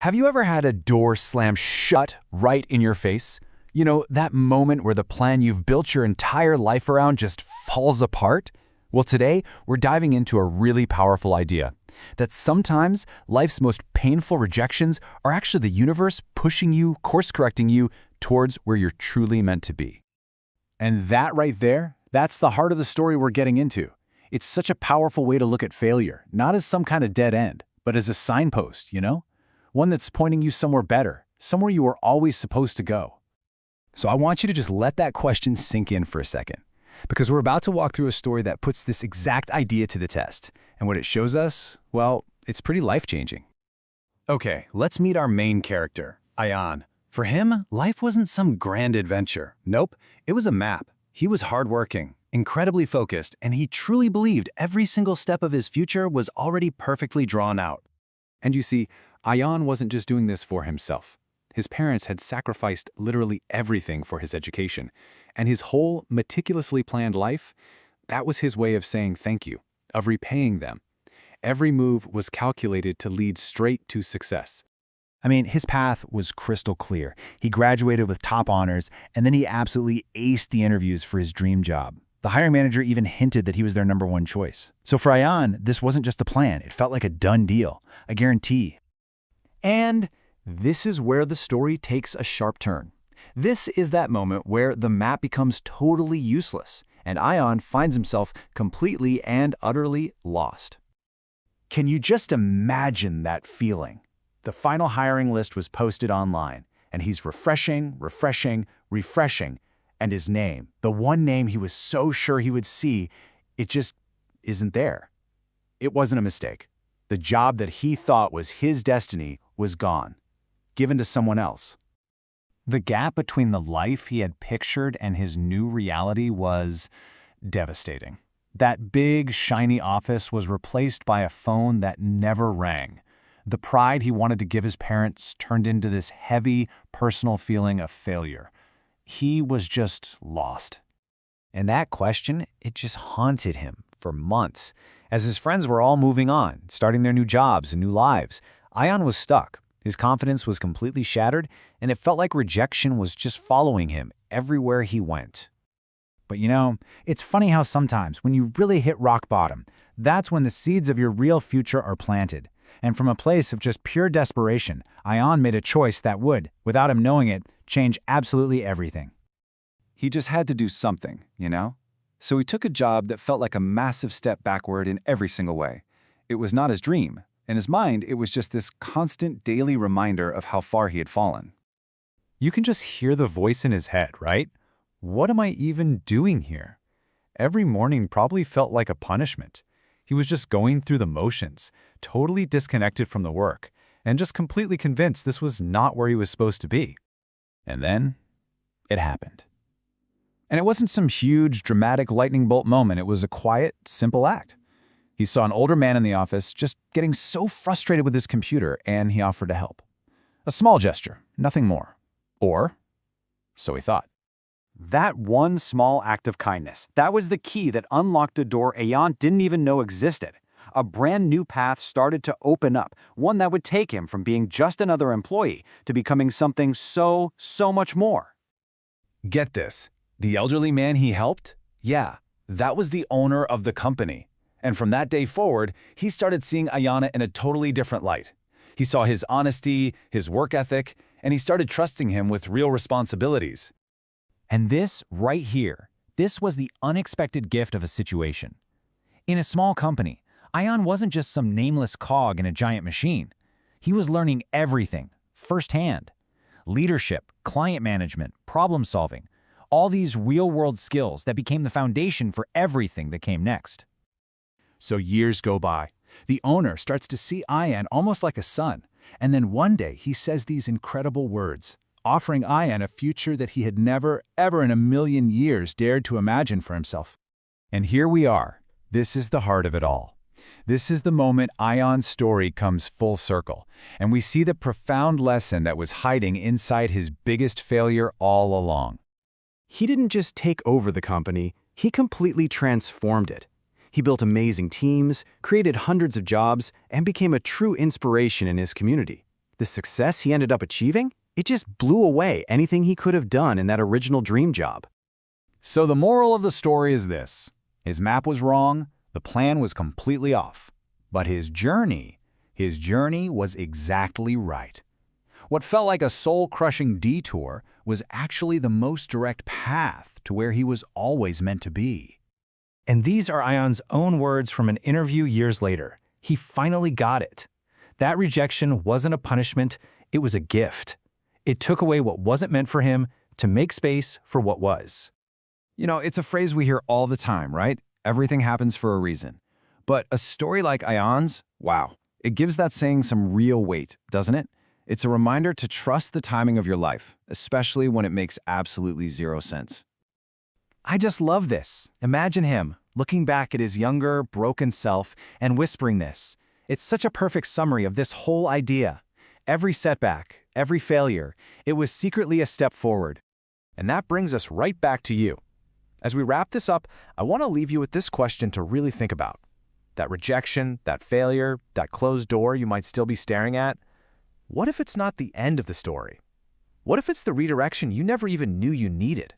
Have you ever had a door slam shut right in your face? You know, that moment where the plan you've built your entire life around just falls apart? Well, today, we're diving into a really powerful idea that sometimes life's most painful rejections are actually the universe pushing you, course-correcting you towards where you're truly meant to be. And that right there, that's the heart of the story we're getting into. It's such a powerful way to look at failure, not as some kind of dead end, but as a signpost, you know? One that's pointing you somewhere better, somewhere you were always supposed to go. So I want you to just let that question sink in for a second, because we're about to walk through a story that puts this exact idea to the test. And what it shows us, well, it's pretty life-changing. Okay, let's meet our main character, Ayaan. For him, life wasn't some grand adventure. Nope, it was a map. He was hardworking, incredibly focused, and he truly believed every single step of his future was already perfectly drawn out. And you see, Ayaan wasn't just doing this for himself. His parents had sacrificed literally everything for his education, and his whole meticulously planned life, that was his way of saying thank you, of repaying them. Every move was calculated to lead straight to success. I mean, his path was crystal clear. He graduated with top honors, and then he absolutely aced the interviews for his dream job. The hiring manager even hinted that he was their #1 choice. So for Ayaan, this wasn't just a plan. It felt like a done deal, a guarantee. And this is where the story takes a sharp turn. This is that moment where the map becomes totally useless, and Ayaan finds himself completely and utterly lost. Can you just imagine that feeling? The final hiring list was posted online, and he's refreshing, and his name, the one name he was so sure he would see, it just isn't there. It wasn't a mistake. The job that he thought was his destiny was gone, given to someone else. The gap between the life he had pictured and his new reality was devastating. That big, shiny office was replaced by a phone that never rang. The pride he wanted to give his parents turned into this heavy, personal feeling of failure. He was just lost. And that question, it just haunted him for months. As his friends were all moving on, starting their new jobs and new lives, Ayaan was stuck. His confidence was completely shattered, and it felt like rejection was just following him everywhere he went. But you know, it's funny how sometimes when you really hit rock bottom, that's when the seeds of your real future are planted. And from a place of just pure desperation, Ayaan made a choice that would, without him knowing it, change absolutely everything. He just had to do something, you know? So he took a job that felt like a massive step backward in every single way. It was not his dream. In his mind, it was just this constant daily reminder of how far he had fallen. You can just hear the voice in his head, right? What am I even doing here? Every morning probably felt like a punishment. He was just going through the motions, totally disconnected from the work, and just completely convinced this was not where he was supposed to be. And then, it happened. And it wasn't some huge, dramatic lightning bolt moment. It was a quiet, simple act. He saw an older man in the office just getting so frustrated with his computer, and he offered to help. A small gesture, nothing more. Or, so he thought. That one small act of kindness, that was the key that unlocked a door Ayaan didn't even know existed. A brand new path started to open up, one that would take him from being just another employee to becoming something so much more. Get this, the elderly man he helped? Yeah, that was the owner of the company. And from that day forward, he started seeing Ayaan in a totally different light. He saw his honesty, his work ethic, and he started trusting him with real responsibilities. And this right here, this was the unexpected gift of a situation. In a small company, Ayaan wasn't just some nameless cog in a giant machine. He was learning everything, firsthand. Leadership, client management, problem solving, all these real-world skills that became the foundation for everything that came next. So years go by. The owner starts to see Ayaan almost like a son, and then one day he says these incredible words, offering Ayaan a future that he had never, ever in a million years dared to imagine for himself. And here we are. This is the heart of it all. This is the moment Ayaan's story comes full circle, and we see the profound lesson that was hiding inside his biggest failure all along. He didn't just take over the company, he completely transformed it. He built amazing teams, created hundreds of jobs, and became a true inspiration in his community. The success he ended up achieving, it just blew away anything he could have done in that original dream job. So the moral of the story is this. His map was wrong, the plan was completely off. But his journey was exactly right. What felt like a soul-crushing detour was actually the most direct path to where he was always meant to be. And these are Ayaan's own words from an interview years later. He finally got it. That rejection wasn't a punishment, it was a gift. It took away what wasn't meant for him to make space for what was. You know, it's a phrase we hear all the time, right? Everything happens for a reason. But a story like Ayaan's, wow, it gives that saying some real weight, doesn't it? It's a reminder to trust the timing of your life, especially when it makes absolutely zero sense. I just love this. Imagine him, looking back at his younger, broken self and whispering this. It's such a perfect summary of this whole idea. Every setback, every failure, it was secretly a step forward. And that brings us right back to you. As we wrap this up, I want to leave you with this question to really think about. That rejection, that failure, that closed door you might still be staring at, what if it's not the end of the story? What if it's the redirection you never even knew you needed?